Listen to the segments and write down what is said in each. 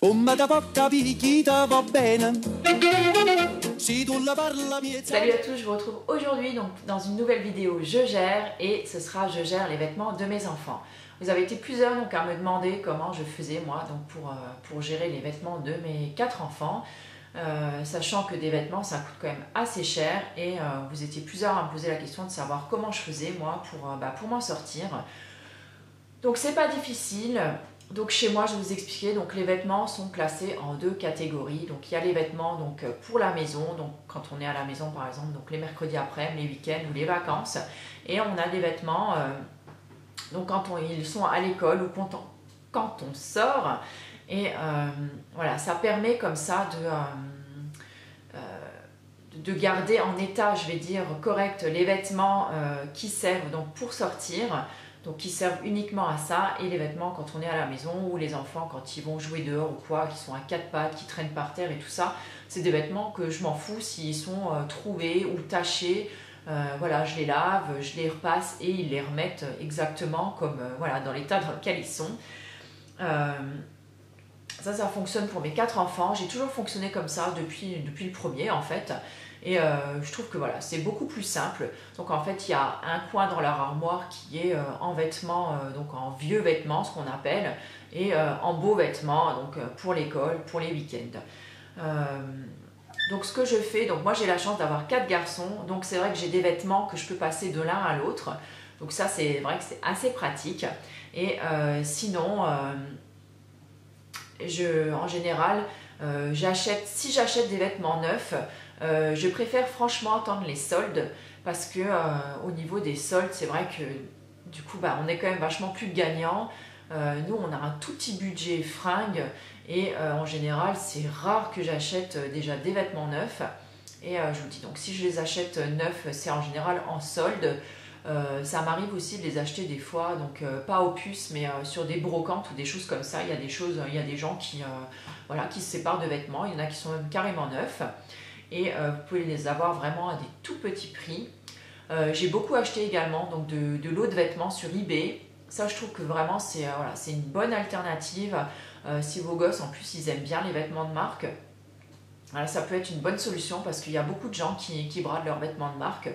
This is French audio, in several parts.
Come da porta picchita va bene. Si tu la parla miezza. Salut à tous, je vous retrouve aujourd'hui donc dans une nouvelle vidéo Je gère, et ce sera Je gère les vêtements de mes enfants. Vous avez été plusieurs donc à me demander comment je faisais moi donc pour gérer les vêtements de mes 4 enfants. Sachant que des vêtements ça coûte quand même assez cher, et vous étiez plusieurs à me poser la question de savoir comment je faisais moi pour m'en sortir. Donc c'est pas difficile. Donc chez moi, je vais vous expliquer, donc les vêtements sont classés en 2 catégories. Donc il y a les vêtements donc pour la maison, donc quand on est à la maison par exemple, donc les mercredis après, les week-ends ou les vacances. Et on a des vêtements donc quand ils sont à l'école ou quand on sort. Et voilà, ça permet comme ça de garder en état, je vais dire, correct les vêtements qui servent donc pour sortir. Donc qui servent uniquement à ça, et les vêtements quand on est à la maison, ou les enfants quand ils vont jouer dehors ou quoi, qui sont à 4 pattes, qui traînent par terre et tout ça, c'est des vêtements que je m'en fous s'ils sont troués ou tachés. Voilà, je les lave, je les repasse et ils les remettent exactement comme voilà, dans l'état dans lequel ils sont. Ça fonctionne pour mes 4 enfants. J'ai toujours fonctionné comme ça depuis le premier en fait. Et je trouve que voilà, c'est beaucoup plus simple. Donc en fait, il y a un coin dans leur armoire qui est en vêtements, donc en vieux vêtements, ce qu'on appelle, et en beaux vêtements, donc pour l'école, pour les week-ends. Donc ce que je fais, donc moi j'ai la chance d'avoir 4 garçons, donc c'est vrai que j'ai des vêtements que je peux passer de l'un à l'autre. Donc ça, c'est vrai que c'est assez pratique. Et sinon, en général, si j'achète des vêtements neufs, je préfère franchement attendre les soldes, parce que au niveau des soldes, c'est vrai que du coup on est quand même vachement plus gagnant. Nous on a un tout petit budget fringues, et en général c'est rare que j'achète déjà des vêtements neufs. Et je vous dis, donc si je les achète neufs, c'est en général en solde. Ça m'arrive aussi de les acheter des fois, donc pas aux puces, mais sur des brocantes ou des choses comme ça. Il y a des gens qui se séparent de vêtements. Il y en a qui sont même carrément neufs. Et vous pouvez les avoir vraiment à des tout petits prix. J'ai beaucoup acheté également donc de l'eau de vêtements sur eBay. Ça, je trouve que vraiment c'est une bonne alternative. Si vos gosses en plus ils aiment bien les vêtements de marque, voilà, ça peut être une bonne solution, parce qu'il y a beaucoup de gens qui bradent leurs vêtements de marque,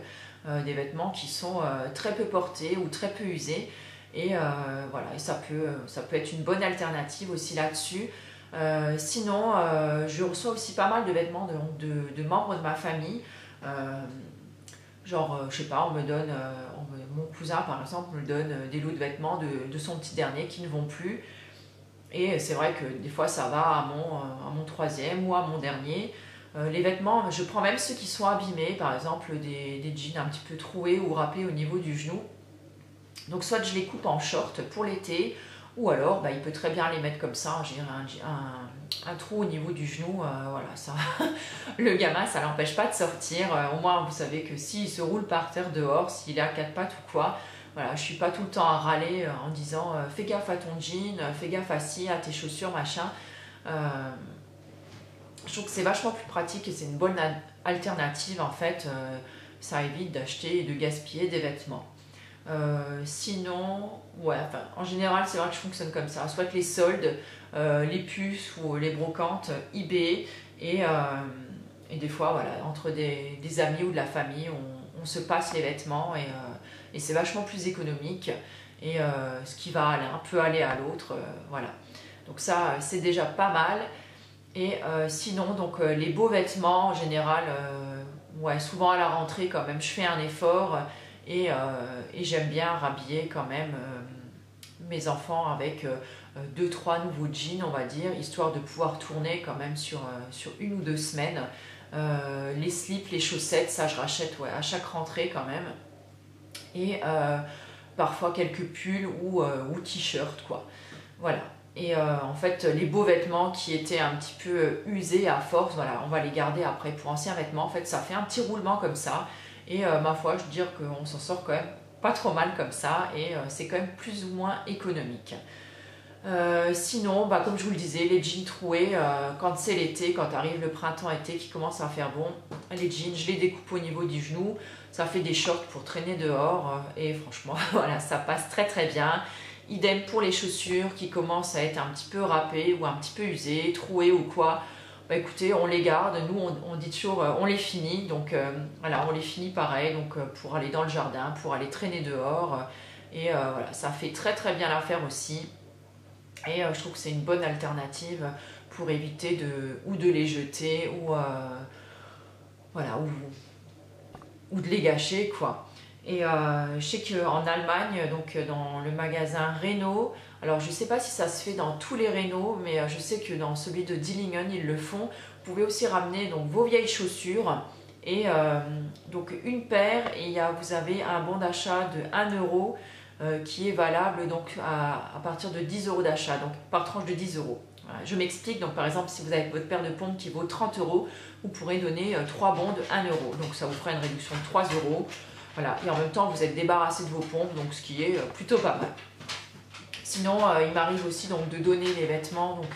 des vêtements qui sont très peu portés ou très peu usés. Et voilà, et ça peut être une bonne alternative aussi là-dessus. Sinon, je reçois aussi pas mal de vêtements de membres de ma famille. Genre, je sais pas, mon cousin par exemple me donne des lots de vêtements de son petit dernier qui ne vont plus. Et c'est vrai que des fois ça va à mon troisième ou à mon dernier. Les vêtements, je prends même ceux qui sont abîmés, par exemple des jeans un petit peu troués ou râpés au niveau du genou. Donc soit je les coupe en short pour l'été, ou alors il peut très bien les mettre comme ça. J'ai un trou au niveau du genou, voilà, ça, le gamin ça l'empêche pas de sortir. Au moins vous savez que s'il se roule par terre dehors, s'il est à 4 pattes ou quoi, voilà, je suis pas tout le temps à râler en disant fais gaffe à ton jean, fais gaffe à tes chaussures, machin. Je trouve que c'est vachement plus pratique et c'est une bonne alternative en fait. Ça évite d'acheter et de gaspiller des vêtements. Sinon, en général c'est vrai que je fonctionne comme ça, soit les soldes, les puces ou les brocantes, eBay, et des fois voilà, entre des amis ou de la famille, on se passe les vêtements, et c'est vachement plus économique, et ce qui va un peu aller à l'autre, voilà. Donc ça c'est déjà pas mal. Et sinon donc les beaux vêtements en général, souvent à la rentrée quand même je fais un effort. Et j'aime bien rhabiller quand même mes enfants avec 2-3 nouveaux jeans, on va dire, histoire de pouvoir tourner quand même sur 1 ou 2 semaines. Les slips, les chaussettes, ça je rachète à chaque rentrée quand même. Et parfois quelques pulls ou t-shirts, quoi. Voilà. Et en fait, les beaux vêtements qui étaient un petit peu usés à force, voilà, on va les garder après pour anciens vêtements. En fait, ça fait un petit roulement comme ça. Et ma foi, je veux dire qu'on s'en sort quand même pas trop mal comme ça, et c'est quand même plus ou moins économique. Sinon, comme je vous le disais, les jeans troués, quand c'est l'été, quand arrive le printemps-été qui commence à faire bon, les jeans, je les découpe au niveau du genou, ça fait des shorts pour traîner dehors, et franchement, voilà, ça passe très très bien. Idem pour les chaussures qui commencent à être un petit peu râpées ou un petit peu usées, trouées ou quoi. Bah écoutez, on les garde, nous on dit toujours on les finit, donc voilà, on les finit pareil, donc pour aller dans le jardin, pour aller traîner dehors, et voilà, ça fait très très bien l'affaire aussi, et je trouve que c'est une bonne alternative pour éviter ou de les jeter, ou voilà, ou de les gâcher quoi. Et je sais qu'en Allemagne, donc dans le magasin Reno, alors je ne sais pas si ça se fait dans tous les Reno, mais je sais que dans celui de Dillingen, ils le font. Vous pouvez aussi ramener donc, vos vieilles chaussures, et donc une paire, et vous avez un bon d'achat de 1 euro qui est valable donc à partir de 10 euros d'achat, donc par tranche de 10 euros. Voilà, je m'explique, donc par exemple si vous avez votre paire de pompes qui vaut 30 euros, vous pourrez donner 3 bons de 1 euro, donc ça vous fera une réduction de 3 euros. Voilà, et en même temps vous êtes débarrassé de vos pompes, donc ce qui est plutôt pas mal. Sinon il m'arrive aussi donc de donner les vêtements, donc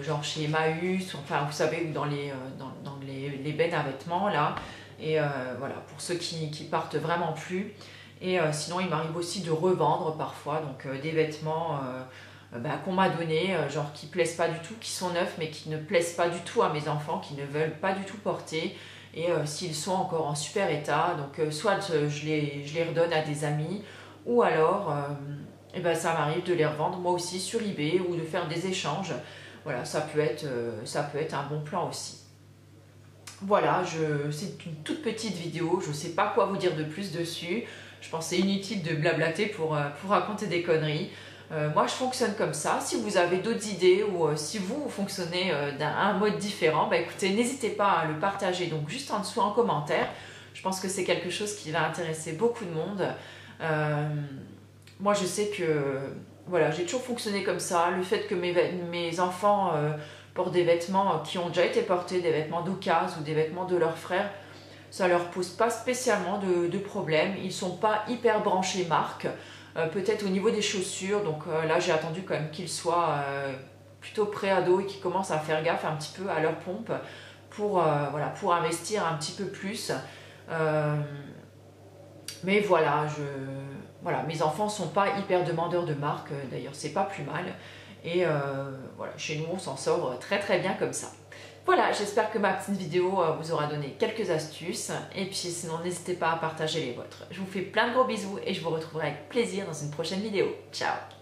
genre chez Emmaüs, enfin vous savez dans les bennes à vêtements là, et voilà, pour ceux qui partent vraiment plus. Et sinon il m'arrive aussi de revendre parfois donc des vêtements qu'on m'a donné, genre qui plaisent pas du tout, qui sont neufs mais qui ne plaisent pas du tout à mes enfants, qui ne veulent pas du tout porter. Et s'ils sont encore en super état, donc soit je les redonne à des amis, ou alors ça m'arrive de les revendre moi aussi sur eBay, ou de faire des échanges. Voilà, ça peut être un bon plan aussi. Voilà, c'est une toute petite vidéo, je ne sais pas quoi vous dire de plus dessus. Je pense que c'est inutile de blablater pour raconter des conneries. Moi je fonctionne comme ça. Si vous avez d'autres idées, ou si vous fonctionnez d'un mode différent, bah écoutez, n'hésitez pas à le partager donc juste en dessous en commentaire. Je pense que c'est quelque chose qui va intéresser beaucoup de monde. Moi je sais que voilà, j'ai toujours fonctionné comme ça. Le fait que mes enfants portent des vêtements qui ont déjà été portés, des vêtements d'occasion ou des vêtements de leurs frères, ça leur pose pas spécialement de problème. Ils sont pas hyper branchés marque. Peut-être au niveau des chaussures, donc là j'ai attendu quand même qu'ils soient plutôt pré-ados et qu'ils commencent à faire gaffe un petit peu à leur pompe pour investir un petit peu plus. Mais voilà, mes enfants sont pas hyper demandeurs de marque, d'ailleurs c'est pas plus mal. Et voilà, chez nous on s'en sort très très bien comme ça. Voilà, j'espère que ma petite vidéo vous aura donné quelques astuces, et puis sinon n'hésitez pas à partager les vôtres. Je vous fais plein de gros bisous et je vous retrouverai avec plaisir dans une prochaine vidéo. Ciao!